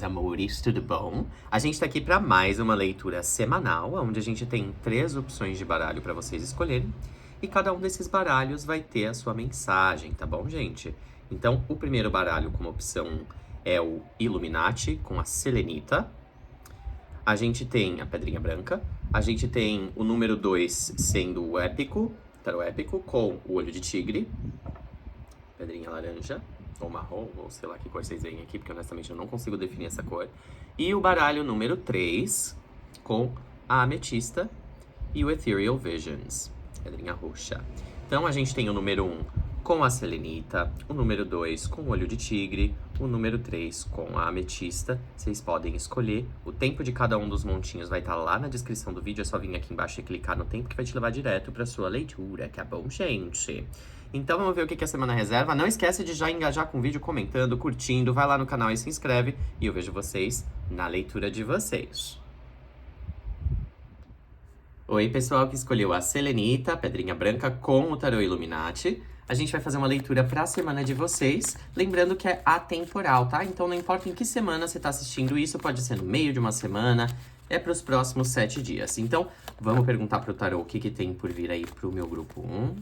amores, tudo bom? A gente tá aqui para mais uma leitura semanal, onde a gente tem 3 opções de baralho para vocês escolherem. E cada um desses baralhos vai ter a sua mensagem, tá bom, gente? Então, o primeiro baralho como opção é o Illuminati, com a Selenita. A gente tem a Pedrinha Branca. A gente tem o número 2 sendo o Épico, tarô épico, com o Olho de Tigre. Pedrinha laranja, ou marrom, ou sei lá que cor vocês veem aqui, porque honestamente eu não consigo definir essa cor. E o baralho número 3, com a Ametista e o Ethereal Visions, pedrinha roxa. Então a gente tem o número 1 com a Selenita, o número 2 com o Olho de Tigre, o número 3 com a Ametista. Vocês podem escolher. O tempo de cada um dos montinhos vai estar lá na descrição do vídeo. É só vir aqui embaixo e clicar no tempo que vai te levar direto para sua leitura, tá bom, gente? Então vamos ver o que a semana reserva. Não esquece de já engajar com o vídeo, comentando, curtindo. Vai lá no canal e se inscreve. E eu vejo vocês na leitura de vocês. Oi, pessoal que escolheu a Selenita, pedrinha branca, com o tarô Illuminati. A gente vai fazer uma leitura para a semana de vocês. Lembrando que é atemporal, tá? Então não importa em que semana você está assistindo isso, pode ser no meio de uma semana, é para os próximos 7 dias. Então vamos perguntar pro tarô o que tem por vir aí pro meu grupo 1.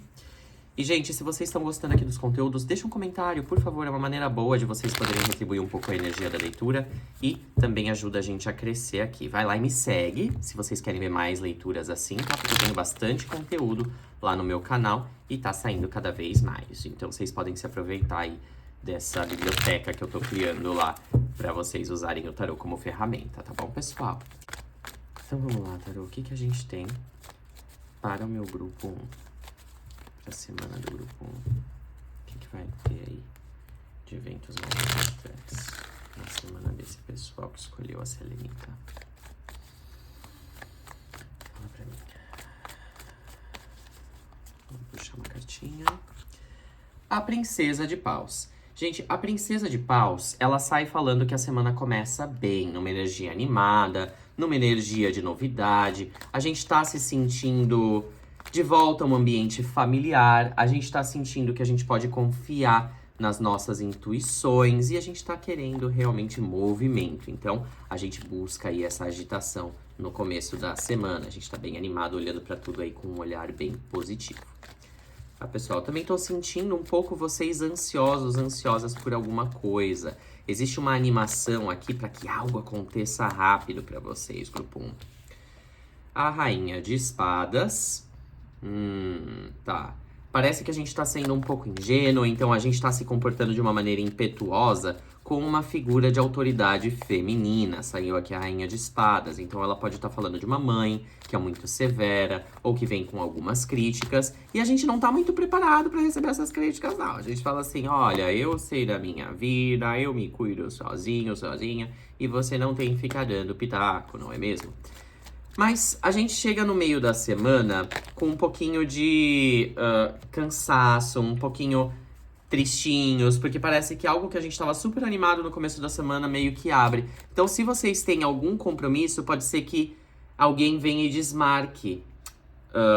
E, gente, se vocês estão gostando aqui dos conteúdos, deixa um comentário, por favor. É uma maneira boa de vocês poderem retribuir um pouco a energia da leitura e também ajuda a gente a crescer aqui. Vai lá e me segue, se vocês querem ver mais leituras assim, tá? Porque eu tenho bastante conteúdo lá no meu canal e tá saindo cada vez mais. Então, vocês podem se aproveitar aí dessa biblioteca que eu tô criando lá pra vocês usarem o tarô como ferramenta, tá bom, pessoal? Então, vamos lá, tarô. O que a gente tem para o meu grupo 1? A semana do grupo 1. O que vai ter aí de eventos mais importantes na semana desse pessoal que escolheu a Selenita? Fala pra mim. Vamos puxar uma cartinha. A Princesa de Paus. Gente, a Princesa de Paus, ela sai falando que a semana começa bem, numa energia animada, numa energia de novidade. A gente tá se sentindo de volta a um ambiente familiar, a gente tá sentindo que a gente pode confiar nas nossas intuições e a gente tá querendo realmente movimento. Então, a gente busca aí essa agitação no começo da semana. A gente tá bem animado, olhando pra tudo aí com um olhar bem positivo. Tá, pessoal? Também tô sentindo um pouco vocês ansiosos, ansiosas por alguma coisa. Existe uma animação aqui pra que algo aconteça rápido pra vocês, grupo 1. A Rainha de Espadas. Tá. Parece que a gente tá sendo um pouco ingênuo, então a gente tá se comportando de uma maneira impetuosa com uma figura de autoridade feminina. Saiu aqui a Rainha de Espadas, então ela pode estar falando de uma mãe que é muito severa ou que vem com algumas críticas. E a gente não tá muito preparado pra receber essas críticas, não. A gente fala assim, olha, eu sei da minha vida, eu me cuido sozinho, sozinha, e você não tem que ficar dando pitaco, não é mesmo? Mas a gente chega no meio da semana com um pouquinho de cansaço, um pouquinho tristinhos, porque parece que algo que a gente estava super animado no começo da semana meio que abre. Então, se vocês têm algum compromisso, pode ser que alguém venha e desmarque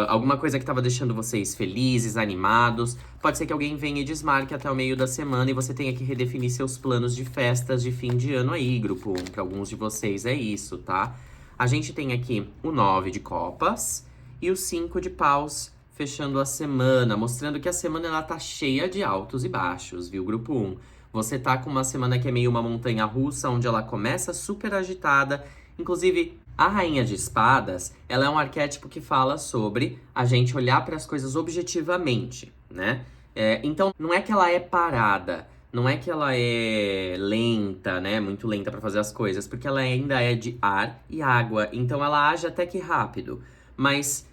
alguma coisa que estava deixando vocês felizes, animados. Pode ser que alguém venha e desmarque até o meio da semana e você tenha que redefinir seus planos de festas de fim de ano aí, grupo 1. Para alguns de vocês é isso, tá? A gente tem aqui o 9 de copas e o 5 de paus fechando a semana, mostrando que a semana ela tá cheia de altos e baixos, viu, grupo 1? Você tá com uma semana que é meio uma montanha-russa, onde ela começa super agitada. Inclusive, a Rainha de Espadas, ela é um arquétipo que fala sobre a gente olhar para as coisas objetivamente, né? Então, não é que ela é parada, não é que ela é lenta, né? Muito lenta pra fazer as coisas, porque ela ainda é de ar e água, então ela age até que rápido. Mas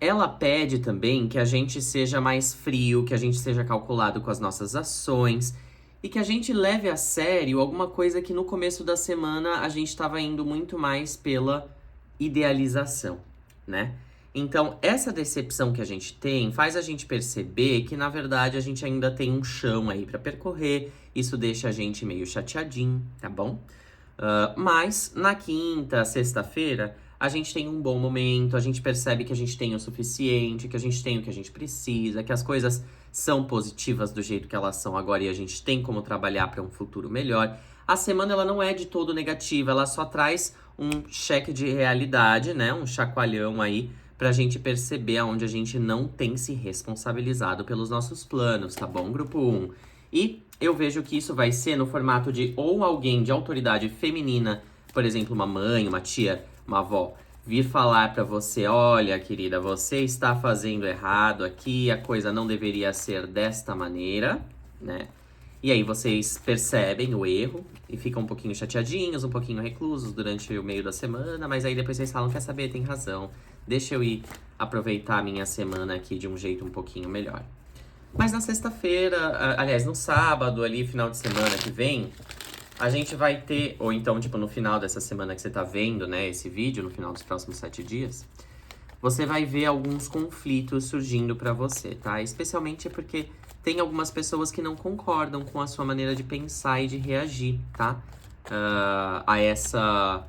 ela pede também que a gente seja mais frio, que a gente seja calculado com as nossas ações e que a gente leve a sério alguma coisa que no começo da semana a gente estava indo muito mais pela idealização, né? Então, essa decepção que a gente tem faz a gente perceber que, na verdade, a gente ainda tem um chão aí pra percorrer. Isso deixa a gente meio chateadinho, tá bom? Mas, na quinta, sexta-feira, a gente tem um bom momento, a gente percebe que a gente tem o suficiente, que a gente tem o que a gente precisa, que as coisas são positivas do jeito que elas são agora e a gente tem como trabalhar para um futuro melhor. A semana ela não é de todo negativa, ela só traz um cheque de realidade, né? Um chacoalhão aí pra gente perceber aonde a gente não tem se responsabilizado pelos nossos planos, tá bom, grupo 1? E eu vejo que isso vai ser no formato de ou alguém de autoridade feminina, por exemplo, uma mãe, uma tia, uma avó, vir falar pra você, olha, querida, você está fazendo errado aqui, a coisa não deveria ser desta maneira, né? E aí vocês percebem o erro e ficam um pouquinho chateadinhos, um pouquinho reclusos durante o meio da semana, mas aí depois vocês falam, quer saber, tem razão, deixa eu ir aproveitar a minha semana aqui de um jeito um pouquinho melhor. Mas na sexta-feira, aliás, no sábado ali, final de semana que vem, a gente vai ter, ou então, tipo, no final dessa semana que você tá vendo, né, esse vídeo, no final dos próximos 7 dias, você vai ver alguns conflitos surgindo pra você, tá? Especialmente porque tem algumas pessoas que não concordam com a sua maneira de pensar e de reagir, tá? A essa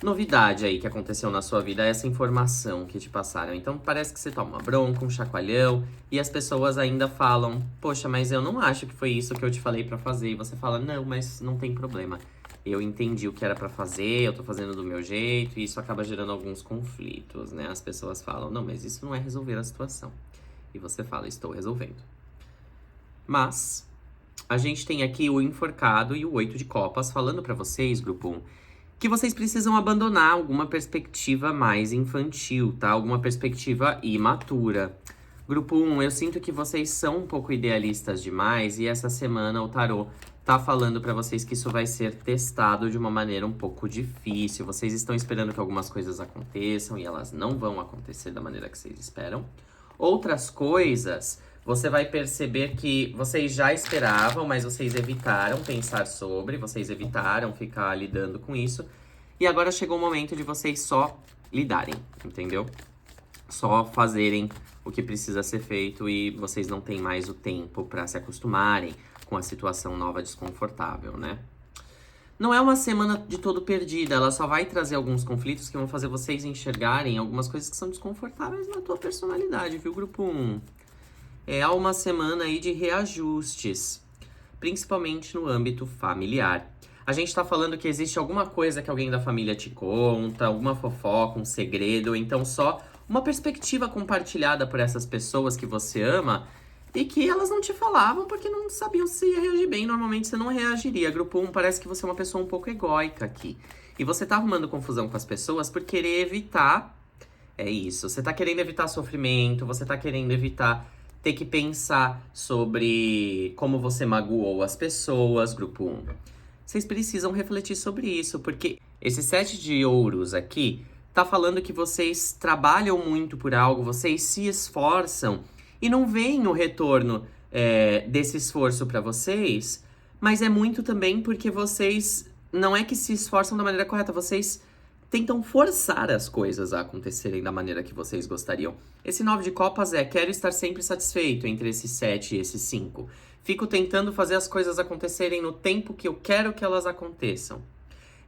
novidade aí que aconteceu na sua vida, essa informação que te passaram. Então parece que você toma uma bronca, um chacoalhão, e as pessoas ainda falam, poxa, mas eu não acho que foi isso que eu te falei pra fazer. E você fala, não, mas não tem problema. Eu entendi o que era pra fazer, eu tô fazendo do meu jeito, e isso acaba gerando alguns conflitos, né? As pessoas falam, não, mas isso não é resolver a situação. E você fala, estou resolvendo. Mas a gente tem aqui o enforcado e o 8 de copas falando pra vocês, grupo 1, que vocês precisam abandonar alguma perspectiva mais infantil, tá? Alguma perspectiva imatura. Grupo 1, eu sinto que vocês são um pouco idealistas demais e essa semana o tarô tá falando pra vocês que isso vai ser testado de uma maneira um pouco difícil. Vocês estão esperando que algumas coisas aconteçam e elas não vão acontecer da maneira que vocês esperam. Outras coisas, você vai perceber que vocês já esperavam, mas vocês evitaram pensar sobre, vocês evitaram ficar lidando com isso. E agora chegou o momento de vocês só lidarem, entendeu? Só fazerem o que precisa ser feito e vocês não têm mais o tempo pra se acostumarem com a situação nova desconfortável, né? Não é uma semana de todo perdida, ela só vai trazer alguns conflitos que vão fazer vocês enxergarem algumas coisas que são desconfortáveis na tua personalidade, viu, grupo 1? É uma semana aí de reajustes, principalmente no âmbito familiar. A gente tá falando que existe alguma coisa que alguém da família te conta, alguma fofoca, um segredo, ou então só uma perspectiva compartilhada por essas pessoas que você ama e que elas não te falavam porque não sabiam se ia reagir bem. Normalmente você não reagiria. Grupo 1, parece que você é uma pessoa um pouco egóica aqui. E você tá arrumando confusão com as pessoas por querer evitar. É isso. Você tá querendo evitar sofrimento, você tá querendo evitar ter que pensar sobre como você magoou as pessoas, grupo 1. Vocês precisam refletir sobre isso, porque esse 7 de ouros aqui tá falando que vocês trabalham muito por algo, vocês se esforçam e não veem o retorno desse esforço pra vocês, mas é muito também porque vocês não é que se esforçam da maneira correta, vocês tentam forçar as coisas a acontecerem da maneira que vocês gostariam. Esse 9 de copas quero estar sempre satisfeito entre esse 7 e esse 5. Fico tentando fazer as coisas acontecerem no tempo que eu quero que elas aconteçam.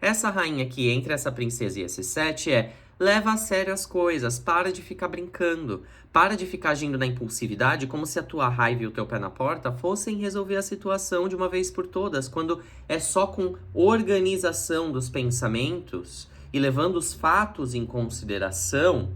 Essa rainha aqui, entre essa princesa e esse 7 leva a sério as coisas, para de ficar brincando, para de ficar agindo na impulsividade como se a tua raiva e o teu pé na porta fossem resolver a situação de uma vez por todas, quando é só com organização dos pensamentos e levando os fatos em consideração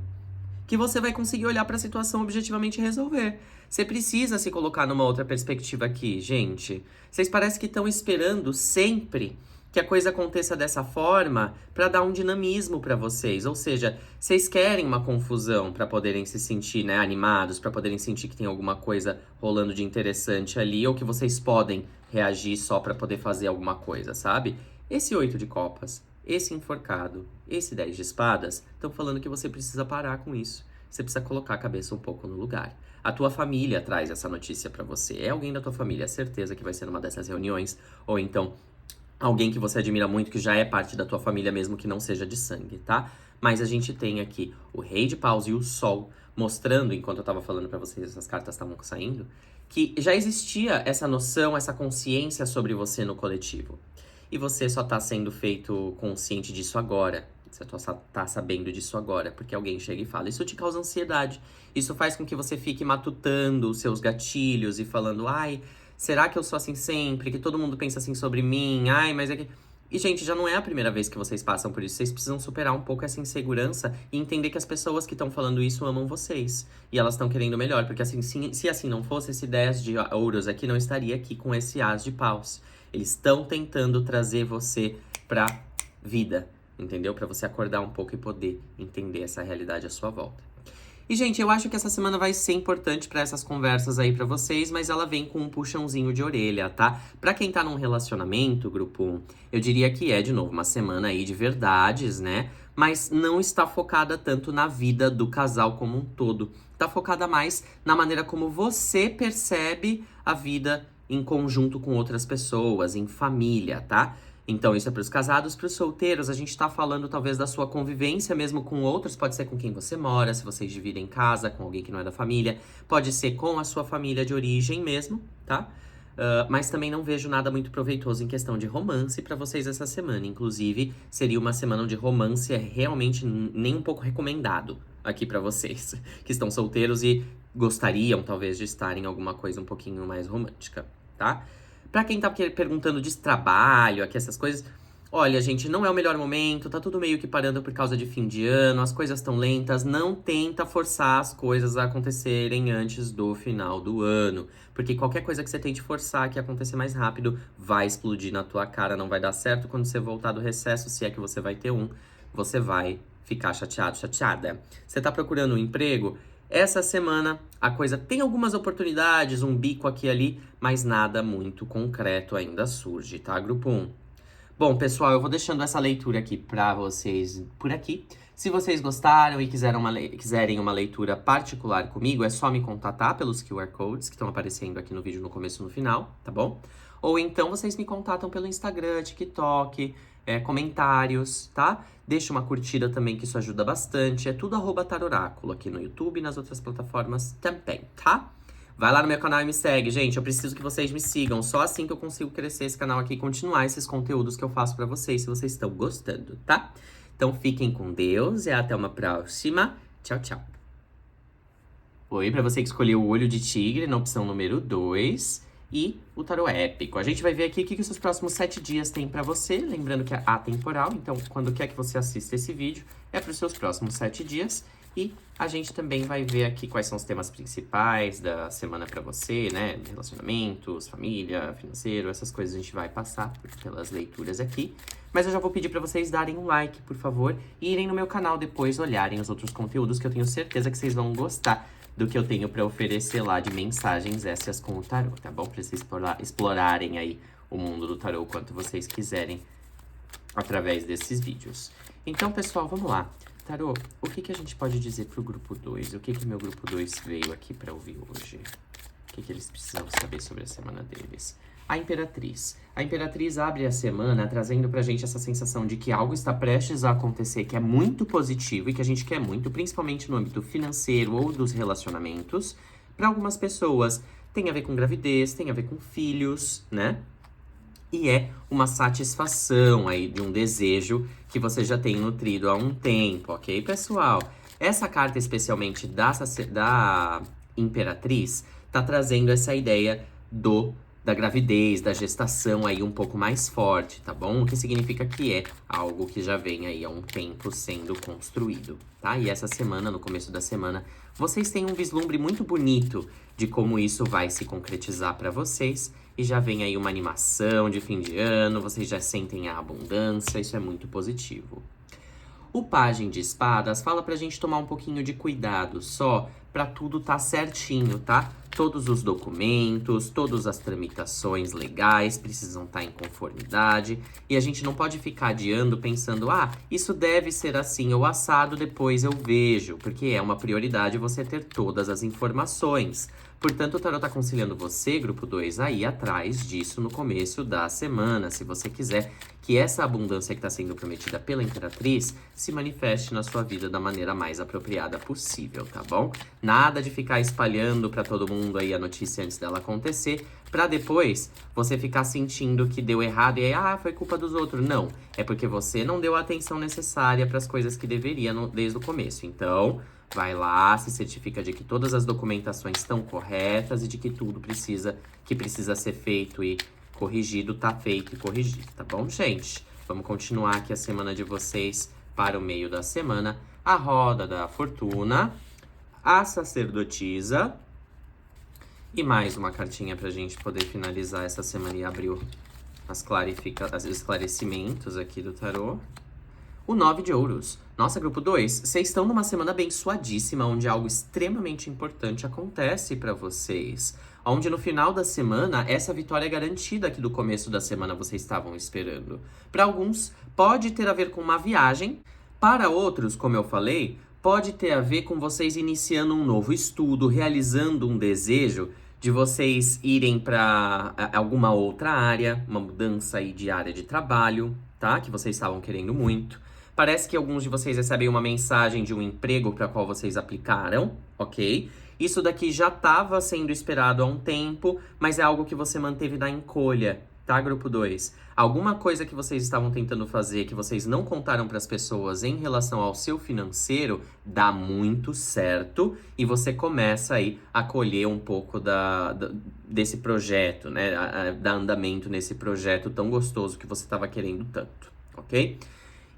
que você vai conseguir olhar para a situação objetivamente e resolver. Você precisa se colocar numa outra perspectiva aqui, gente. Vocês parecem que estão esperando sempre que a coisa aconteça dessa forma para dar um dinamismo para vocês. Ou seja, vocês querem uma confusão para poderem se sentir, né, animados, para poderem sentir que tem alguma coisa rolando de interessante ali, ou que vocês podem reagir só para poder fazer alguma coisa, sabe? Esse 8 de copas, esse enforcado, esse 10 de espadas, estão falando que você precisa parar com isso. Você precisa colocar a cabeça um pouco no lugar. A tua família traz essa notícia pra você. É alguém da tua família, é certeza que vai ser numa dessas reuniões. Ou então, alguém que você admira muito, que já é parte da tua família, mesmo que não seja de sangue, tá? Mas a gente tem aqui o Rei de Paus e o Sol, mostrando, enquanto eu tava falando pra vocês, essas cartas estavam saindo, que já existia essa noção, essa consciência sobre você no coletivo. E você só tá sendo feito consciente disso agora. Você só tá sabendo disso agora, porque alguém chega e fala. Isso te causa ansiedade. Isso faz com que você fique matutando os seus gatilhos e falando, ai, Será que eu sou assim sempre? Que todo mundo pensa assim sobre mim? Ai, mas é que... E, gente, já não é a primeira vez que vocês passam por isso. Vocês precisam superar um pouco essa insegurança e entender que as pessoas que estão falando isso amam vocês. E elas estão querendo o melhor. Porque, assim, se assim não fosse, esse 10 de ouros aqui não estaria aqui com esse as de paus. Eles estão tentando trazer você pra vida, entendeu? Pra você acordar um pouco e poder entender essa realidade à sua volta. E, gente, eu acho que essa semana vai ser importante pra essas conversas aí pra vocês, mas ela vem com um puxãozinho de orelha, tá? Pra quem tá num relacionamento, grupo 1, eu diria que é, de novo, uma semana aí de verdades, né? Mas não está focada tanto na vida do casal como um todo. Tá focada mais na maneira como você percebe a vida em conjunto com outras pessoas, em família, tá? Então, isso é para os casados, para os solteiros. A gente tá falando, talvez, da sua convivência mesmo com outros. Pode ser com quem você mora, se vocês dividem casa, com alguém que não é da família. Pode ser com a sua família de origem mesmo, tá? Mas também não vejo nada muito proveitoso em questão de romance para vocês essa semana. Inclusive, seria uma semana onde romance é realmente nem um pouco recomendado aqui para vocês que estão solteiros e gostariam, talvez, de estar em alguma coisa um pouquinho mais romântica, tá? Pra quem tá perguntando de trabalho, aqui essas coisas, olha, gente, não é o melhor momento, tá tudo meio que parando por causa de fim de ano, as coisas estão lentas, não tenta forçar as coisas a acontecerem antes do final do ano, porque qualquer coisa que você tente forçar que acontecer mais rápido vai explodir na tua cara, não vai dar certo quando você voltar do recesso, se é que você vai ter um, você vai ficar chateado, chateada. Você tá procurando um emprego? Essa semana a coisa tem algumas oportunidades, um bico aqui e ali, mas nada muito concreto ainda surge, tá, grupo 1? Bom, pessoal, eu vou deixando essa leitura aqui pra vocês por aqui. Se vocês gostaram e quiserem uma leitura particular comigo, é só me contatar pelos QR Codes que estão aparecendo aqui no vídeo no começo e no final, tá bom? Ou então vocês me contatam pelo Instagram, TikTok, comentários, tá? Deixa uma curtida também, que isso ajuda bastante. É tudo @taroráculo aqui no YouTube e nas outras plataformas também, tá? Vai lá no meu canal e me segue, gente. Eu preciso que vocês me sigam. Só assim que eu consigo crescer esse canal aqui e continuar esses conteúdos que eu faço pra vocês, se vocês estão gostando, tá? Então fiquem com Deus e até uma próxima. Tchau, tchau. Oi, pra você que escolheu o olho de tigre na opção número 2 e o tarô épico. A gente vai ver aqui o que os próximos 7 dias tem pra você. Lembrando que é atemporal, então quando quer que você assista esse vídeo, é pros seus próximos 7 dias. E a gente também vai ver aqui quais são os temas principais da semana pra você, né? Relacionamentos, família, financeiro, essas coisas a gente vai passar pelas leituras aqui. Mas eu já vou pedir pra vocês darem um like, por favor, e irem no meu canal depois olharem os outros conteúdos, que eu tenho certeza que vocês vão gostar do que eu tenho pra oferecer lá de mensagens extras com o tarô, tá bom? Pra vocês explorarem aí o mundo do tarô o quanto vocês quiserem através desses vídeos. Então, pessoal, vamos lá. Tarô, o que a gente pode dizer pro grupo 2? O que meu grupo 2 veio aqui pra ouvir hoje? O que eles precisam saber sobre a semana deles? A Imperatriz. A Imperatriz abre a semana trazendo pra gente essa sensação de que algo está prestes a acontecer, que é muito positivo e que a gente quer muito, principalmente no âmbito financeiro ou dos relacionamentos. Para algumas pessoas tem a ver com gravidez, tem a ver com filhos, né? E é uma satisfação aí de um desejo que você já tem nutrido há um tempo, ok, pessoal? Essa carta, especialmente da Imperatriz, tá trazendo essa ideia da gravidez, da gestação aí um pouco mais forte, tá bom? O que significa que é algo que já vem aí há um tempo sendo construído, tá? E essa semana, no começo da semana, vocês têm um vislumbre muito bonito de como isso vai se concretizar para vocês. E já vem aí uma animação de fim de ano, vocês já sentem a abundância, isso é muito positivo. O Pajem de Espadas fala pra gente tomar um pouquinho de cuidado só pra tudo tá certinho, tá? Todos os documentos, todas as tramitações legais precisam estar em conformidade. E a gente não pode ficar adiando pensando, isso deve ser assim ou assado, depois eu vejo. Porque é uma prioridade você ter todas as informações. Portanto, o tarot tá aconselhando você, grupo 2, a ir atrás disso no começo da semana, se você quiser que essa abundância que está sendo prometida pela Imperatriz se manifeste na sua vida da maneira mais apropriada possível, tá bom? Nada de ficar espalhando para todo mundo aí a notícia antes dela acontecer, para depois você ficar sentindo que deu errado e aí, foi culpa dos outros. Não, é porque você não deu a atenção necessária para as coisas que deveria desde o começo. Então, Vai lá, se certifica de que todas as documentações estão corretas e de que tudo que precisa ser feito e corrigido tá feito e corrigido, tá bom, gente? Vamos continuar aqui a semana de vocês para o meio da semana. A roda da fortuna, a sacerdotisa e mais uma cartinha pra gente poder finalizar essa semana e abrir os esclarecimentos aqui do tarô. O 9 de ouros. Nossa, grupo 2, vocês estão numa semana abençoadíssima, onde algo extremamente importante acontece pra vocês. Onde no final da semana, essa vitória é garantida que do começo da semana vocês estavam esperando. Para alguns, pode ter a ver com uma viagem. Para outros, como eu falei, pode ter a ver com vocês iniciando um novo estudo, realizando um desejo de vocês irem para alguma outra área, uma mudança aí de área de trabalho, tá? Que vocês estavam querendo muito. Parece que alguns de vocês recebem uma mensagem de um emprego para qual vocês aplicaram, ok? Isso daqui já estava sendo esperado há um tempo, mas é algo que você manteve na encolha, tá, grupo 2? Alguma coisa que vocês estavam tentando fazer, que vocês não contaram para as pessoas em relação ao seu financeiro, dá muito certo e você começa aí a colher um pouco desse projeto, né? Dar andamento nesse projeto tão gostoso que você estava querendo tanto, ok?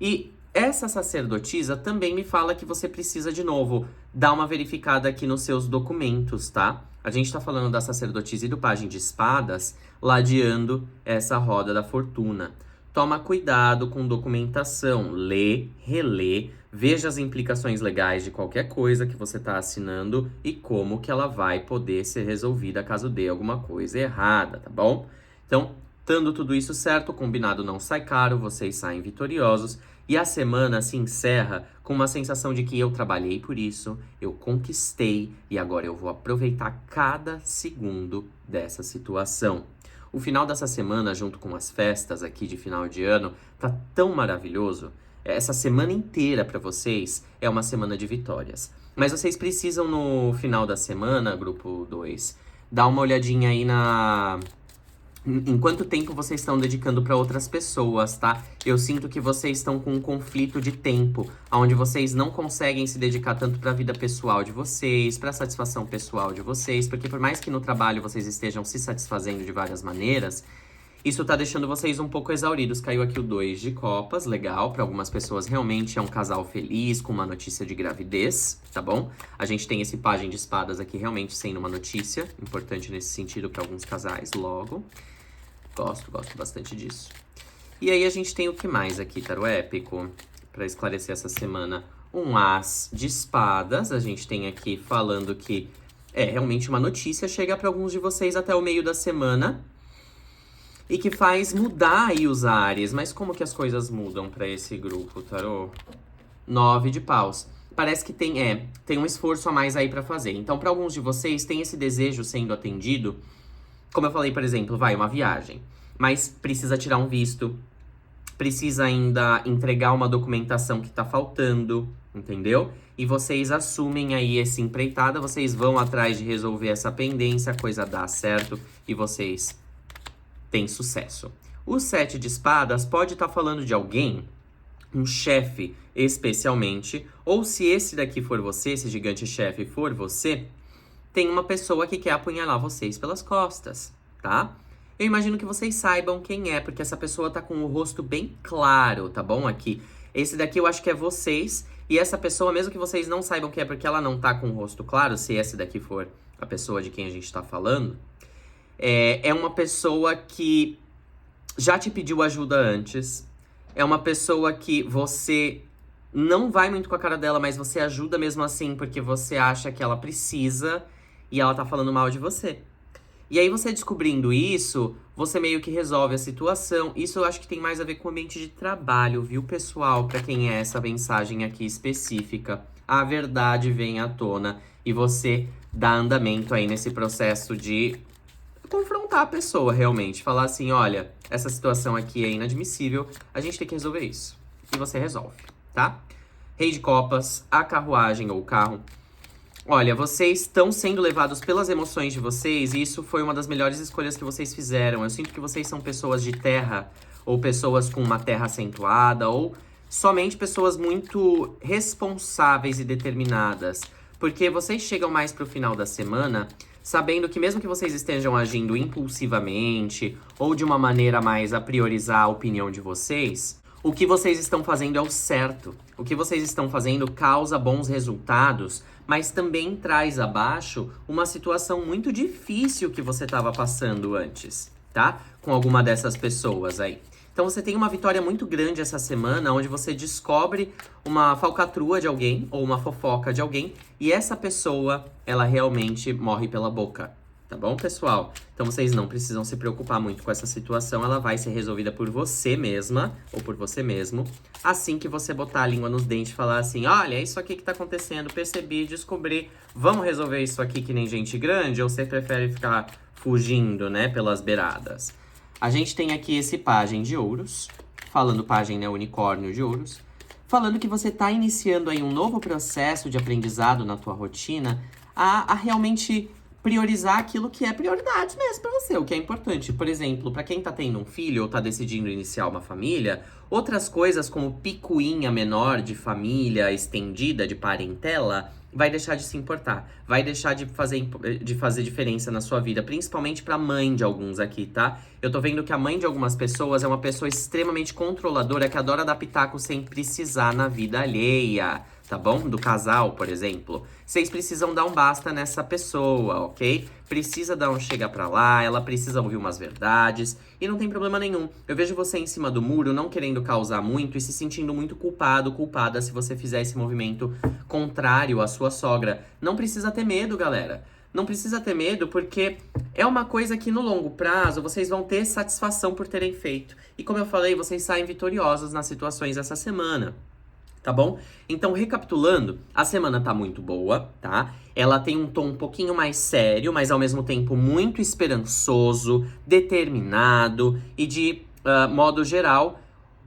E essa sacerdotisa também me fala que você precisa, de novo, dar uma verificada aqui nos seus documentos, tá? A gente tá falando da sacerdotisa e do pajem de espadas, ladeando essa roda da fortuna. Toma cuidado com documentação, lê, relê, veja as implicações legais de qualquer coisa que você tá assinando e como que ela vai poder ser resolvida caso dê alguma coisa errada, tá bom? Então, estando tudo isso certo, o combinado não sai caro, vocês saem vitoriosos. E a semana se encerra com uma sensação de que eu trabalhei por isso, eu conquistei e agora eu vou aproveitar cada segundo dessa situação. O final dessa semana, junto com as festas aqui de final de ano, tá tão maravilhoso. Essa semana inteira para vocês é uma semana de vitórias. Mas vocês precisam no final da semana, grupo 2, dar uma olhadinha aí em quanto tempo vocês estão dedicando para outras pessoas, tá? Eu sinto que vocês estão com um conflito de tempo, onde vocês não conseguem se dedicar tanto para a vida pessoal de vocês, para a satisfação pessoal de vocês, porque por mais que no trabalho vocês estejam se satisfazendo de várias maneiras, isso tá deixando vocês um pouco exauridos. Caiu aqui o 2 de copas, legal. Para algumas pessoas realmente é um casal feliz com uma notícia de gravidez, tá bom? A gente tem esse pajem de espadas aqui realmente sendo uma notícia importante nesse sentido para alguns casais logo. Gosto bastante disso. E aí a gente tem o que mais aqui, tarô épico, para esclarecer essa semana. Um as de espadas, a gente tem aqui falando que realmente uma notícia chega para alguns de vocês até o meio da semana e que faz mudar aí os ares. Mas como que as coisas mudam para esse grupo, tarô? 9 de paus. Parece que tem um esforço a mais aí para fazer. Então, para alguns de vocês, tem esse desejo sendo atendido. Como eu falei, por exemplo, uma viagem, mas precisa tirar um visto, precisa ainda entregar uma documentação que tá faltando, entendeu? E vocês assumem aí essa empreitada, vocês vão atrás de resolver essa pendência, a coisa dá certo e vocês têm sucesso. O 7 de espadas pode estar falando de alguém, um chefe especialmente, ou se esse daqui for você, esse gigante chefe for você, tem uma pessoa que quer apunhalar vocês pelas costas, tá? Eu imagino que vocês saibam quem é, porque essa pessoa tá com o rosto bem claro, tá bom? Aqui. Esse daqui eu acho que é vocês, e essa pessoa, mesmo que vocês não saibam quem é, porque ela não tá com o rosto claro, se esse daqui for a pessoa de quem a gente tá falando, é uma pessoa que já te pediu ajuda antes, é uma pessoa que você não vai muito com a cara dela, mas você ajuda mesmo assim, porque você acha que ela precisa, e ela tá falando mal de você. E aí você descobrindo isso, você meio que resolve a situação. Isso eu acho que tem mais a ver com o ambiente de trabalho, viu, pessoal? Pra quem é essa mensagem aqui específica. A verdade vem à tona e você dá andamento aí nesse processo de confrontar a pessoa realmente. Falar assim, olha, essa situação aqui é inadmissível, a gente tem que resolver isso. E você resolve, tá? Rei de copas, a carruagem ou o carro. Olha, vocês estão sendo levados pelas emoções de vocês e isso foi uma das melhores escolhas que vocês fizeram. Eu sinto que vocês são pessoas de terra ou pessoas com uma terra acentuada ou Somente pessoas muito responsáveis e determinadas. Porque vocês chegam mais pro final da semana sabendo que mesmo que vocês estejam agindo impulsivamente ou de uma maneira mais a priorizar a opinião de vocês, o que vocês estão fazendo é o certo. O que vocês estão fazendo causa bons resultados, mas também traz abaixo uma situação muito difícil que você estava passando antes, tá? Com alguma dessas pessoas aí. Então você tem uma vitória muito grande essa semana, onde você descobre uma falcatrua de alguém ou uma fofoca de alguém e essa pessoa, ela realmente morre pela boca. Tá bom, pessoal? Então vocês não precisam se preocupar muito com essa situação, ela vai ser resolvida por você mesma ou por você mesmo, assim que você botar a língua nos dentes e falar assim: olha, é isso aqui que tá acontecendo, percebi, descobri, vamos resolver isso aqui que nem gente grande? Ou você prefere ficar fugindo, né, pelas beiradas? A gente tem aqui esse pajem de ouros, falando pajem, né, unicórnio de ouros, falando que você tá iniciando aí um novo processo de aprendizado na tua rotina a realmente priorizar aquilo que é prioridade mesmo pra você, o que é importante. Por exemplo, pra quem tá tendo um filho ou tá decidindo iniciar uma família, outras coisas como picuinha menor de família estendida, de parentela, vai deixar de se importar, vai deixar de fazer diferença na sua vida, principalmente pra mãe de alguns aqui, tá? Eu tô vendo que a mãe de algumas pessoas é uma pessoa extremamente controladora que adora dar pitaco sem precisar na vida alheia, tá bom? Do casal, por exemplo. Vocês precisam dar um basta nessa pessoa, ok? Precisa dar um chega pra lá, ela precisa ouvir umas verdades e não tem problema nenhum. Eu vejo você em cima do muro, não querendo causar muito e se sentindo muito culpado, culpada se você fizer esse movimento contrário à sua sogra. Não precisa ter medo, galera. Não precisa ter medo porque é uma coisa que no longo prazo vocês vão ter satisfação por terem feito. E como eu falei, vocês saem vitoriosos nas situações essa semana. Tá bom? Então, recapitulando, a semana tá muito boa, tá? Ela tem um tom um pouquinho mais sério, mas ao mesmo tempo muito esperançoso, determinado e de modo geral,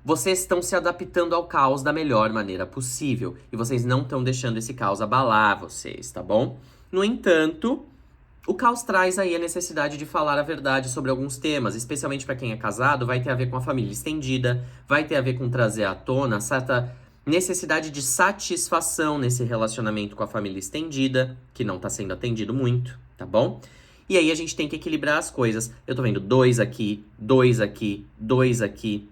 vocês estão se adaptando ao caos da melhor maneira possível. E vocês não estão deixando esse caos abalar vocês, tá bom? No entanto, o caos traz aí a necessidade de falar a verdade sobre alguns temas, especialmente para quem é casado, vai ter a ver com a família estendida, vai ter a ver com trazer à tona certa necessidade de satisfação nesse relacionamento com a família estendida, que não tá sendo atendido muito, tá bom? E aí a gente tem que equilibrar as coisas. Eu tô vendo 2 aqui, 2 aqui, 2 aqui.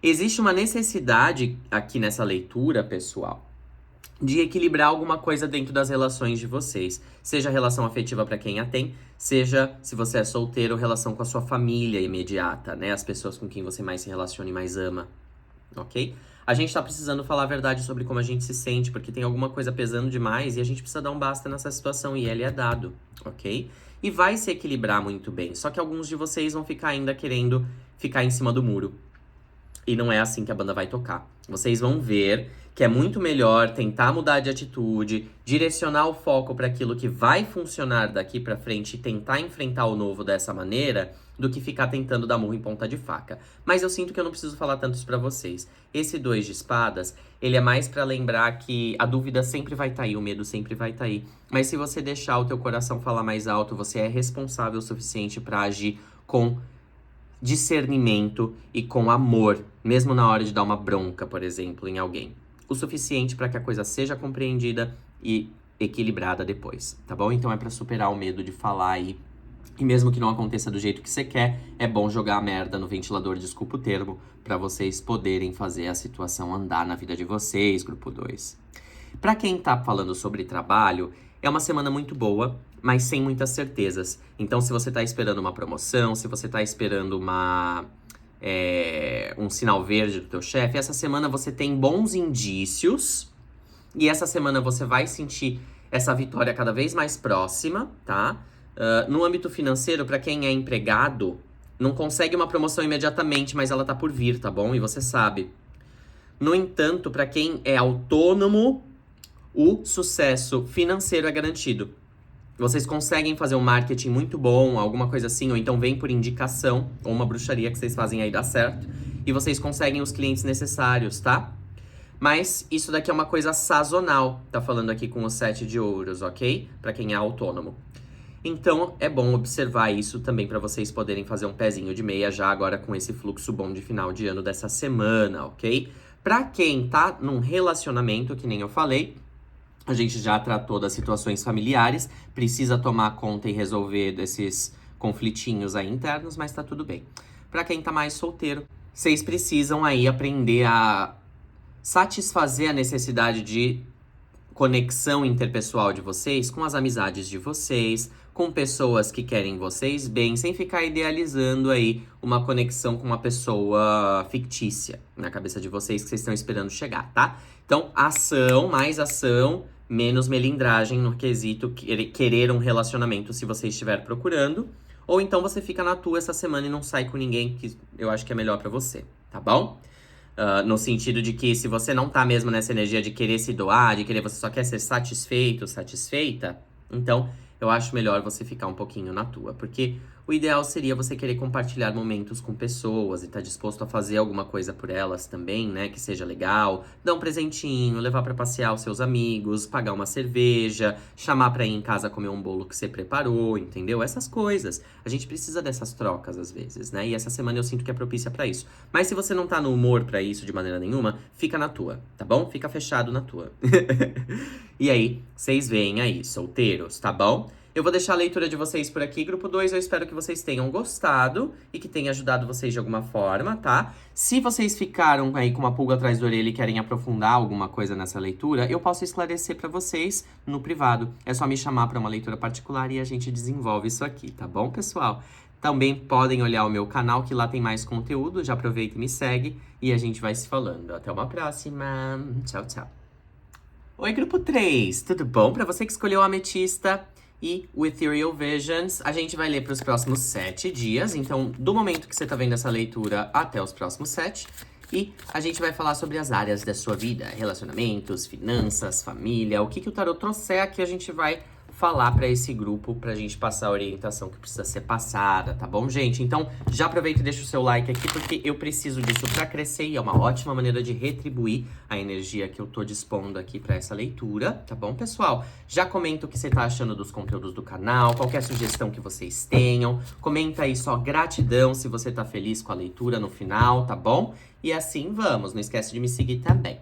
Existe uma necessidade aqui nessa leitura, pessoal, de equilibrar alguma coisa dentro das relações de vocês. Seja relação afetiva para quem a tem, seja, se você é solteiro, relação com a sua família imediata, né? As pessoas com quem você mais se relaciona e mais ama, ok? A gente tá precisando falar a verdade sobre como a gente se sente, porque tem alguma coisa pesando demais e a gente precisa dar um basta nessa situação e ele é dado, ok? E vai se equilibrar muito bem, só que alguns de vocês vão ficar ainda querendo ficar em cima do muro. E não é assim que a banda vai tocar. Vocês vão ver que é muito melhor tentar mudar de atitude, direcionar o foco para aquilo que vai funcionar daqui para frente e tentar enfrentar o novo dessa maneira, do que ficar tentando dar murro em ponta de faca. Mas eu sinto que eu não preciso falar tanto isso pra vocês. Esse 2 de espadas, ele é mais pra lembrar que a dúvida sempre vai estar aí, o medo sempre vai estar aí. Mas se você deixar o teu coração falar mais alto, você é responsável o suficiente pra agir com discernimento e com amor, mesmo na hora de dar uma bronca, por exemplo, em alguém. O suficiente para que a coisa seja compreendida e equilibrada depois, tá bom? Então é pra superar o medo de falar aí. E mesmo que não aconteça do jeito que você quer, é bom jogar a merda no ventilador, desculpa o termo, pra vocês poderem fazer a situação andar na vida de vocês, grupo 2. Pra quem tá falando sobre trabalho, é uma semana muito boa, mas sem muitas certezas. Então, se você tá esperando uma promoção, se você tá esperando um sinal verde do teu chefe, essa semana você tem bons indícios e essa semana você vai sentir essa vitória cada vez mais próxima, tá? No âmbito financeiro, pra quem é empregado, não consegue uma promoção imediatamente, mas ela tá por vir, tá bom? E você sabe. No entanto, pra quem é autônomo, o sucesso financeiro é garantido. Vocês conseguem fazer um marketing muito bom, alguma coisa assim, ou então vem por indicação, ou uma bruxaria que vocês fazem aí dar certo, e vocês conseguem os clientes necessários, tá? Mas isso daqui é uma coisa sazonal, tá falando aqui com o 7 de ouros, ok? Pra quem é autônomo. Então, é bom observar isso também para vocês poderem fazer um pezinho de meia já agora com esse fluxo bom de final de ano dessa semana, ok? Pra quem tá num relacionamento, que nem eu falei, a gente já tratou das situações familiares, precisa tomar conta e resolver desses conflitinhos aí internos, mas tá tudo bem. Pra quem tá mais solteiro, vocês precisam aí aprender a satisfazer a necessidade de conexão interpessoal de vocês com as amizades de vocês, com pessoas que querem vocês bem, sem ficar idealizando aí uma conexão com uma pessoa fictícia na cabeça de vocês que vocês estão esperando chegar, tá? Então, mais ação, menos melindragem no quesito querer um relacionamento se você estiver procurando. Ou então você fica na tua essa semana e não sai com ninguém, que eu acho que é melhor pra você, tá bom? No sentido de que se você não tá mesmo nessa energia de querer se doar, de querer, você só quer ser satisfeito, satisfeita, então eu acho melhor você ficar um pouquinho na tua. Porque o ideal seria você querer compartilhar momentos com pessoas e tá disposto a fazer alguma coisa por elas também, né? Que seja legal, dar um presentinho, levar pra passear os seus amigos, pagar uma cerveja, chamar pra ir em casa comer um bolo que você preparou, entendeu? Essas coisas. A gente precisa dessas trocas às vezes, né? E essa semana eu sinto que é propícia pra isso. Mas se você não tá no humor pra isso de maneira nenhuma, fica na tua, tá bom? Fica fechado na tua. E aí, vocês veem aí, solteiros, tá bom? Eu vou deixar a leitura de vocês por aqui. Grupo 2, eu espero que vocês tenham gostado e que tenha ajudado vocês de alguma forma, tá? Se vocês ficaram aí com uma pulga atrás da orelha e querem aprofundar alguma coisa nessa leitura, eu posso esclarecer pra vocês no privado. É só me chamar pra uma leitura particular e a gente desenvolve isso aqui, tá bom, pessoal? Também podem olhar o meu canal, que lá tem mais conteúdo. Já aproveita e me segue e a gente vai se falando. Até uma próxima. Tchau, tchau. Oi, grupo 3, tudo bom? Pra você que escolheu a Ametista e o Ethereal Visions, a gente vai ler para os próximos 7 dias. Então, do momento que você tá vendo essa leitura até os próximos 7. E a gente vai falar sobre as áreas da sua vida. Relacionamentos, finanças, família. O que o tarot trouxer aqui a gente vai falar para esse grupo, pra gente passar a orientação que precisa ser passada, tá bom, gente? Então, já aproveita e deixa o seu like aqui, porque eu preciso disso pra crescer e é uma ótima maneira de retribuir a energia que eu tô dispondo aqui pra essa leitura, tá bom, pessoal? Já comenta o que você tá achando dos conteúdos do canal, qualquer sugestão que vocês tenham. Comenta aí só gratidão se você tá feliz com a leitura no final, tá bom? E assim vamos, não esquece de me seguir também.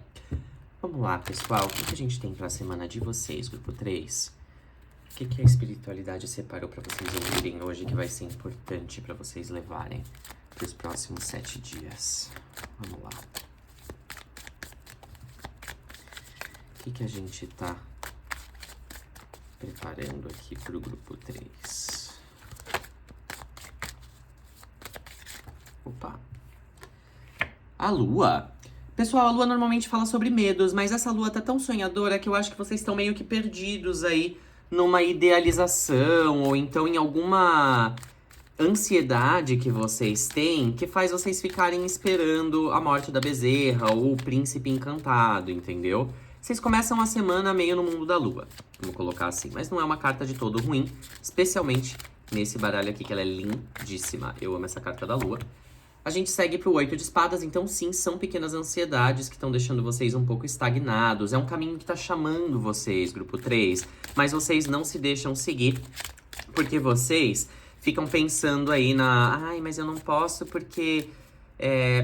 Vamos lá, pessoal, o que a gente tem pra semana de vocês, grupo 3? O que a espiritualidade separou para vocês ouvirem hoje que vai ser importante para vocês levarem para os próximos 7 dias? Vamos lá. O que a gente tá preparando aqui pro grupo 3? Opa! A Lua. Pessoal, a Lua normalmente fala sobre medos, mas essa Lua tá tão sonhadora que eu acho que vocês estão meio que perdidos aí numa idealização, ou então em alguma ansiedade que vocês têm, que faz vocês ficarem esperando a morte da Bezerra, ou o príncipe encantado, entendeu? Vocês começam a semana meio no mundo da lua, vamos colocar assim. Mas não é uma carta de todo ruim, especialmente nesse baralho aqui, que ela é lindíssima. Eu amo essa carta da lua. A gente segue pro 8 de espadas, então sim, são pequenas ansiedades que estão deixando vocês um pouco estagnados. É um caminho que tá chamando vocês, grupo 3, mas vocês não se deixam seguir, porque vocês ficam pensando aí ai, mas eu não posso porque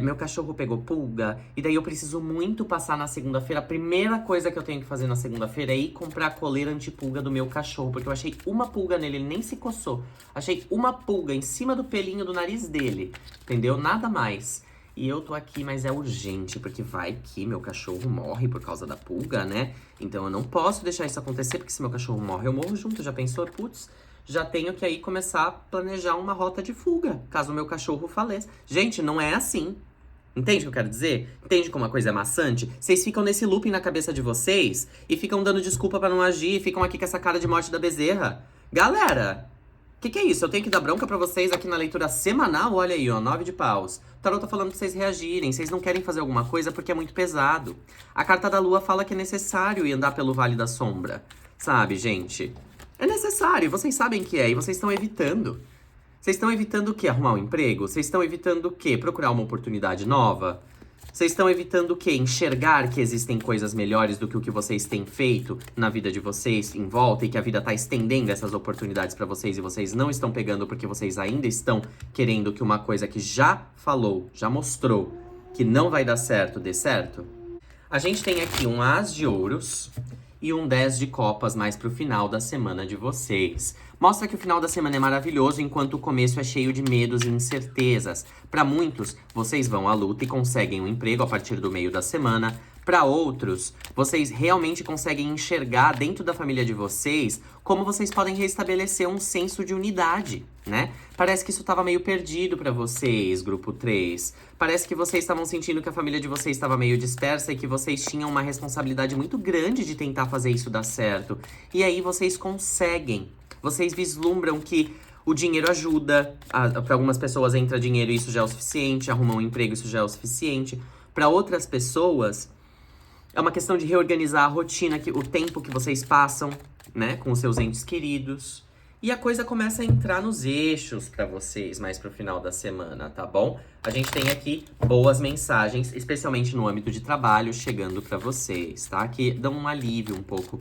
meu cachorro pegou pulga, e daí eu preciso muito passar na segunda-feira. A primeira coisa que eu tenho que fazer na segunda-feira é ir comprar a coleira antipulga do meu cachorro, porque eu achei uma pulga nele, ele nem se coçou. Achei uma pulga em cima do pelinho do nariz dele, entendeu? Nada mais. E eu tô aqui, mas é urgente, porque vai que meu cachorro morre por causa da pulga, né? Então eu não posso deixar isso acontecer, porque se meu cachorro morre, eu morro junto. Já pensou? Putz, já tenho que aí começar a planejar uma rota de fuga, caso o meu cachorro faleça. Gente, não é assim. Entende o que eu quero dizer? Entende como a coisa é maçante? Vocês ficam nesse looping na cabeça de vocês e ficam dando desculpa pra não agir, ficam aqui com essa cara de morte da Bezerra. Galera, que é isso? Eu tenho que dar bronca pra vocês aqui na leitura semanal? Olha aí, ó, 9 de paus. O tarot tá falando pra vocês reagirem, vocês não querem fazer alguma coisa porque é muito pesado. A carta da lua fala que é necessário ir andar pelo Vale da Sombra. Sabe, gente? É necessário, vocês sabem que é, e vocês estão evitando. Vocês estão evitando o quê? Arrumar um emprego? Vocês estão evitando o quê? Procurar uma oportunidade nova? Vocês estão evitando o quê? Enxergar que existem coisas melhores do que o que vocês têm feito na vida de vocês em volta, e que a vida tá estendendo essas oportunidades pra vocês e vocês não estão pegando porque vocês ainda estão querendo que uma coisa que já falou, já mostrou que não vai dar certo, dê certo? A gente tem aqui um As de Ouros e um 10 de Copas mais pro final da semana de vocês. Mostra que o final da semana é maravilhoso, enquanto o começo é cheio de medos e incertezas. Para muitos, vocês vão à luta e conseguem um emprego a partir do meio da semana. Para outros, vocês realmente conseguem enxergar dentro da família de vocês como vocês podem restabelecer um senso de unidade, né? Parece que isso estava meio perdido para vocês, grupo 3. Parece que vocês estavam sentindo que a família de vocês estava meio dispersa e que vocês tinham uma responsabilidade muito grande de tentar fazer isso dar certo. E aí vocês conseguem. Vocês vislumbram que o dinheiro ajuda. Para algumas pessoas entra dinheiro e isso já é o suficiente. Arrumar um emprego, isso já é o suficiente. Para outras pessoas, é uma questão de reorganizar a rotina, o tempo que vocês passam, né, com os seus entes queridos. E a coisa começa a entrar nos eixos pra vocês mais pro final da semana, tá bom? A gente tem aqui boas mensagens, especialmente no âmbito de trabalho, chegando pra vocês, tá? Que dão um alívio um pouco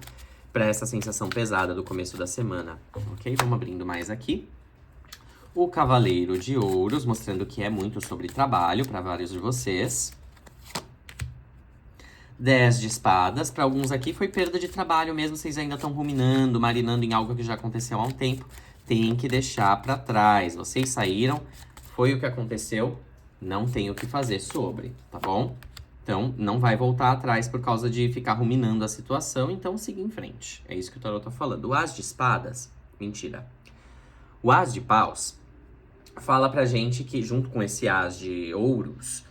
pra essa sensação pesada do começo da semana, ok? Vamos abrindo mais aqui. O Cavaleiro de Ouros, mostrando que é muito sobre trabalho pra vários de vocês. 10 de espadas, para alguns aqui foi perda de trabalho mesmo, vocês ainda estão ruminando, marinando em algo que já aconteceu há um tempo. Tem que deixar para trás. Vocês saíram, foi o que aconteceu, não tem o que fazer sobre, tá bom? Então, não vai voltar atrás por causa de ficar ruminando a situação, então siga em frente. É isso que o tarot tá falando. O As de espadas, mentira. O As de paus fala pra gente que, junto com esse As de ouros,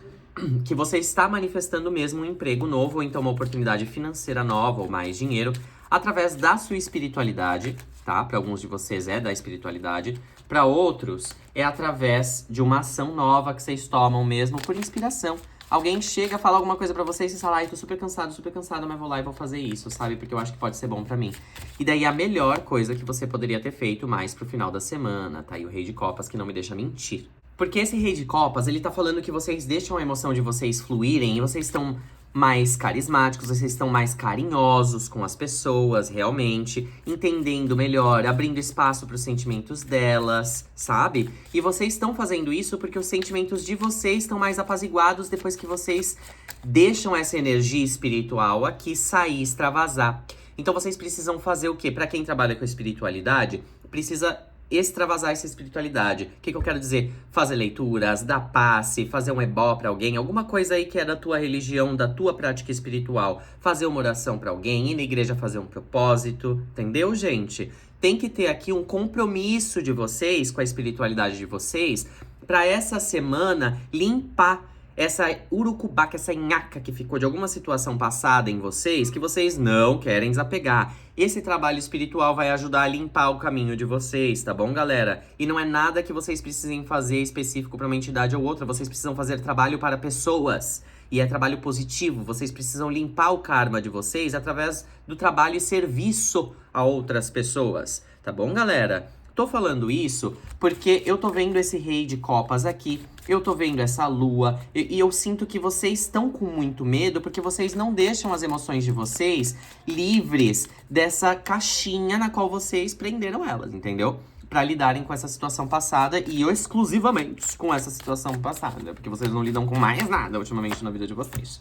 que você está manifestando mesmo um emprego novo, ou então uma oportunidade financeira nova, ou mais dinheiro, através da sua espiritualidade, tá? Para alguns de vocês é da espiritualidade, para outros é através de uma ação nova que vocês tomam mesmo por inspiração. Alguém chega, fala alguma coisa pra vocês e você fala, ai, tô super cansado, mas vou lá e vou fazer isso, sabe? Porque eu acho que pode ser bom pra mim. E daí a melhor coisa que você poderia ter feito mais pro final da semana, tá? E o Rei de Copas que não me deixa mentir. Porque esse Rei de Copas, ele tá falando que vocês deixam a emoção de vocês fluírem e vocês estão mais carismáticos, vocês estão mais carinhosos com as pessoas, realmente, entendendo melhor, abrindo espaço para os sentimentos delas, sabe? E vocês estão fazendo isso porque os sentimentos de vocês estão mais apaziguados depois que vocês deixam essa energia espiritual aqui sair, extravasar. Então vocês precisam fazer o quê? Para quem trabalha com espiritualidade, precisa extravasar essa espiritualidade. O que eu quero dizer? Fazer leituras, dar passe, fazer um ebó pra alguém, alguma coisa aí que é da tua religião, da tua prática espiritual. Fazer uma oração pra alguém, ir na igreja fazer um propósito, entendeu, gente? Tem que ter aqui um compromisso de vocês com a espiritualidade de vocês pra essa semana limpar essa urucubaca, essa nhaca que ficou de alguma situação passada em vocês, que vocês não querem desapegar. Esse trabalho espiritual vai ajudar a limpar o caminho de vocês, tá bom, galera? E não é nada que vocês precisem fazer específico para uma entidade ou outra, vocês precisam fazer trabalho para pessoas. E é trabalho positivo, vocês precisam limpar o karma de vocês através do trabalho e serviço a outras pessoas, tá bom, galera? Tô falando isso porque eu tô vendo esse Rei de Copas aqui, eu tô vendo essa lua, e eu sinto que vocês estão com muito medo porque vocês não deixam as emoções de vocês livres dessa caixinha na qual vocês prenderam elas, entendeu? Pra lidarem com essa situação passada e exclusivamente com essa situação passada, porque vocês não lidam com mais nada ultimamente na vida de vocês.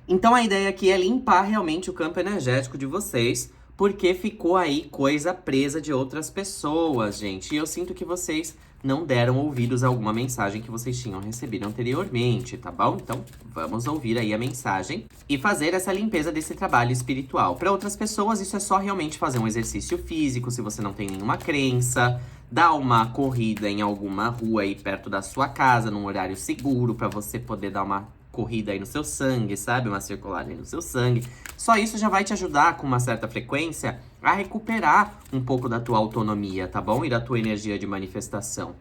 Então a ideia aqui é limpar realmente o campo energético de vocês, porque ficou aí coisa presa de outras pessoas, gente. E eu sinto que vocês não deram ouvidos a alguma mensagem que vocês tinham recebido anteriormente, tá bom? Então, vamos ouvir aí a mensagem e fazer essa limpeza desse trabalho espiritual. Para outras pessoas, isso é só realmente fazer um exercício físico, se você não tem nenhuma crença, dar uma corrida em alguma rua aí perto da sua casa, num horário seguro, para você poder dar uma corrida aí no seu sangue, sabe? Uma circulagem no seu sangue. Só isso já vai te ajudar com uma certa frequência a recuperar um pouco da tua autonomia, tá bom? E da tua energia de manifestação.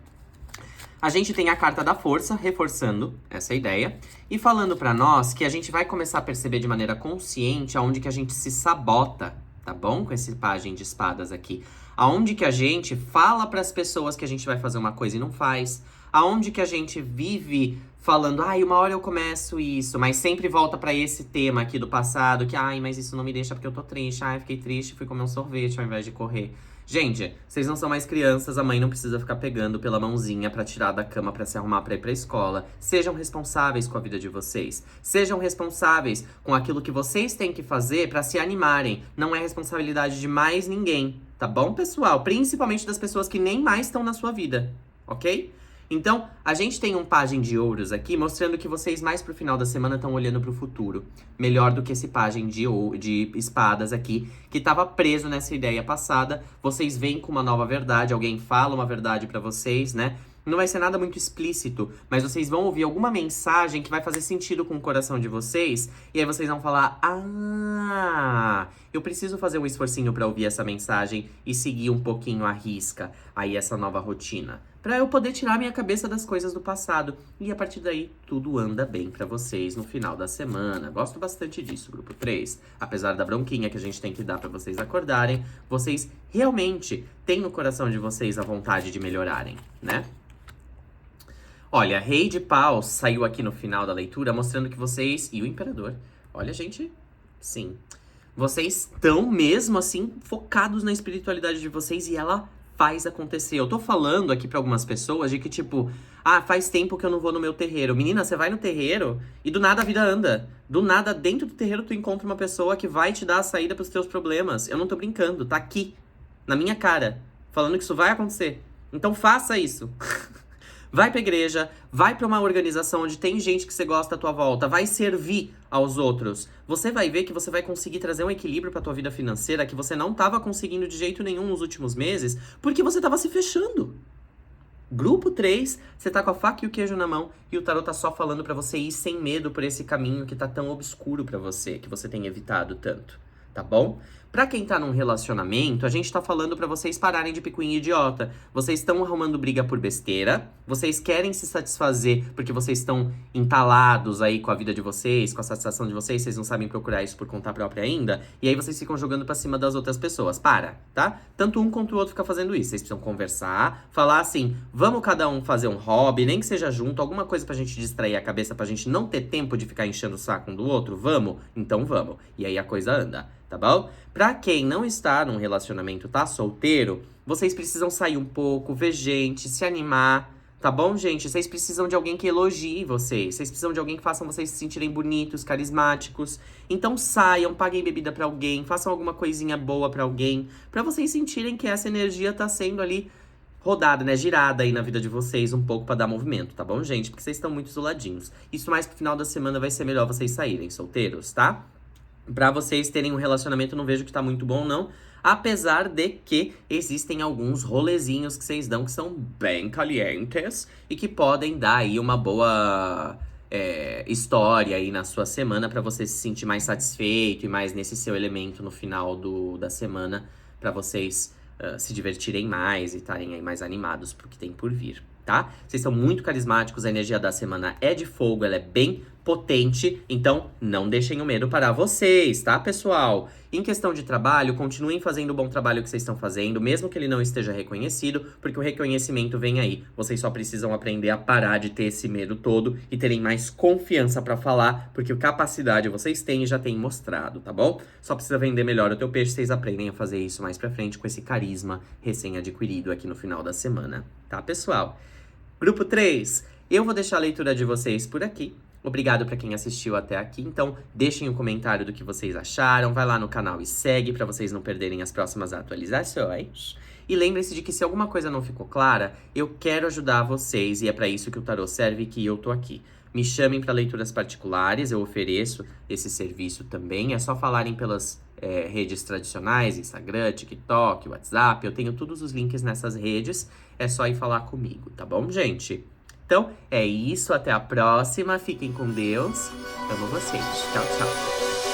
A gente tem a carta da força, reforçando essa ideia, e falando pra nós que a gente vai começar a perceber de maneira consciente aonde que a gente se sabota, tá bom? Com esse pajem de espadas aqui. Aonde que a gente fala pras pessoas que a gente vai fazer uma coisa e não faz. Aonde que a gente vive falando, ai, uma hora eu começo isso, mas sempre volta pra esse tema aqui do passado, que, ai, mas isso não me deixa porque eu tô triste, ai, fiquei triste, fui comer um sorvete ao invés de correr. Gente, vocês não são mais crianças, a mãe não precisa ficar pegando pela mãozinha pra tirar da cama pra se arrumar pra ir pra escola. Sejam responsáveis com a vida de vocês. Sejam responsáveis com aquilo que vocês têm que fazer pra se animarem. Não é responsabilidade de mais ninguém, tá bom, pessoal? Principalmente das pessoas que nem mais estão na sua vida, ok? Então, a gente tem um pajem de ouros aqui, mostrando que vocês mais pro final da semana estão olhando pro futuro. Melhor do que esse pajem de espadas aqui, que tava preso nessa ideia passada. Vocês vêm com uma nova verdade, alguém fala uma verdade pra vocês, né? Não vai ser nada muito explícito, mas vocês vão ouvir alguma mensagem que vai fazer sentido com o coração de vocês. E aí vocês vão falar, ah, eu preciso fazer um esforcinho pra ouvir essa mensagem e seguir um pouquinho à risca aí essa nova rotina. Pra eu poder tirar minha cabeça das coisas do passado. E a partir daí, tudo anda bem pra vocês no final da semana. Gosto bastante disso, grupo 3. Apesar da bronquinha que a gente tem que dar pra vocês acordarem, vocês realmente têm no coração de vocês a vontade de melhorarem, né? Olha, Rei de Paus saiu aqui no final da leitura mostrando que vocês... E o Imperador. Olha, gente, sim. Vocês estão mesmo, assim, focados na espiritualidade de vocês e ela faz acontecer. Eu tô falando aqui pra algumas pessoas de que, tipo... Ah, faz tempo que eu não vou no meu terreiro. Menina, você vai no terreiro e do nada a vida anda. Do nada, dentro do terreiro, tu encontra uma pessoa que vai te dar a saída pros teus problemas. Eu não tô brincando, tá aqui, na minha cara, falando que isso vai acontecer. Então faça isso. Vai pra igreja, vai pra uma organização onde tem gente que você gosta à tua volta, vai servir aos outros. Você vai ver que você vai conseguir trazer um equilíbrio pra tua vida financeira que você não tava conseguindo de jeito nenhum nos últimos meses, porque você tava se fechando. Grupo 3, você tá com a faca e o queijo na mão e o tarot tá só falando pra você ir sem medo por esse caminho que tá tão obscuro pra você, que você tem evitado tanto, tá bom? Pra quem tá num relacionamento, a gente tá falando pra vocês pararem de picuinha idiota. Vocês estão arrumando briga por besteira, vocês querem se satisfazer porque vocês estão entalados aí com a vida de vocês, com a satisfação de vocês não sabem procurar isso por conta própria ainda, e aí vocês ficam jogando pra cima das outras pessoas. Para, tá? Tanto um quanto o outro fica fazendo isso. Vocês precisam conversar, falar assim, vamos cada um fazer um hobby, nem que seja junto, alguma coisa pra gente distrair a cabeça, pra gente não ter tempo de ficar enchendo o saco um do outro. Vamos? Então vamos. E aí a coisa anda. Tá bom? Pra quem não está num relacionamento, tá solteiro, vocês precisam sair um pouco, ver gente, se animar, tá bom, gente? Vocês precisam de alguém que elogie vocês, vocês precisam de alguém que faça vocês se sentirem bonitos, carismáticos. Então saiam, paguem bebida pra alguém, façam alguma coisinha boa pra alguém, pra vocês sentirem que essa energia tá sendo ali rodada, né, girada aí na vida de vocês um pouco pra dar movimento, tá bom, gente? Porque vocês estão muito isoladinhos. Isso mais pro final da semana vai ser melhor vocês saírem solteiros, tá? Pra vocês terem um relacionamento, não vejo que tá muito bom, não. Apesar de que existem alguns rolezinhos que vocês dão que são bem calientes e que podem dar aí uma boa história aí na sua semana pra você se sentir mais satisfeito e mais nesse seu elemento no final da semana pra vocês se divertirem mais e estarem aí mais animados pro que tem por vir, tá? Vocês são muito carismáticos, a energia da semana é de fogo, ela é bem potente, então não deixem o medo parar vocês, tá, pessoal? Em questão de trabalho, continuem fazendo o bom trabalho que vocês estão fazendo, mesmo que ele não esteja reconhecido, porque o reconhecimento vem aí. Vocês só precisam aprender a parar de ter esse medo todo e terem mais confiança pra falar, porque capacidade vocês têm e já têm mostrado, tá bom? Só precisa vender melhor o teu peixe, vocês aprendem a fazer isso mais pra frente com esse carisma recém-adquirido aqui no final da semana, tá, pessoal? Grupo 3, eu vou deixar a leitura de vocês por aqui. Obrigado pra quem assistiu até aqui, então deixem um comentário do que vocês acharam, vai lá no canal e segue pra vocês não perderem as próximas atualizações. E lembre-se de que se alguma coisa não ficou clara, eu quero ajudar vocês e é pra isso que o tarô serve e que eu tô aqui. Me chamem pra leituras particulares, eu ofereço esse serviço também, é só falarem pelas redes tradicionais, Instagram, TikTok, WhatsApp, eu tenho todos os links nessas redes, é só ir falar comigo, tá bom, gente? Então, é isso. Até a próxima. Fiquem com Deus. Amo vocês. Tchau, tchau.